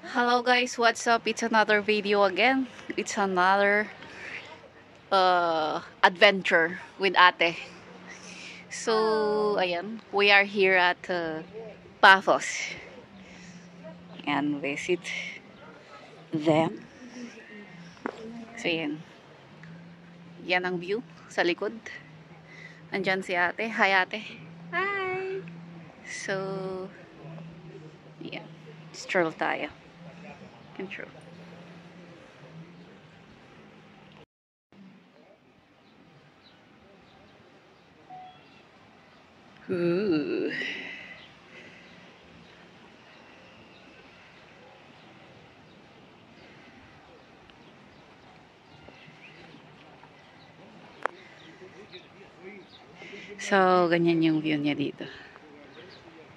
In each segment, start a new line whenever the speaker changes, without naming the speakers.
Hello guys, what's up? It's another video again. It's another adventure with ate. So, ayan, we are here at Paphos and visit them. So, yan. Yan ang view sa likod. Andyan si ate. Hi ate.
Hi!
So, yan. Stroll tayo. Control. Ooh. So, ganyan yung view niya dito.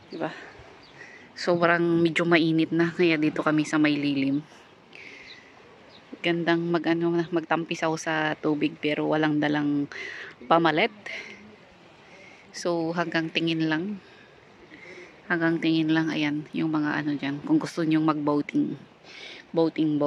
Diba? Sobrang medyo mainit na. Kaya dito kami sa may lilim. Gandang magtampisaw sa tubig pero walang dalang pamalit. So, hanggang tingin lang. Hanggang tingin lang. Ayan, yung mga ano dyan. Kung gusto nyong mag-boating. Boating.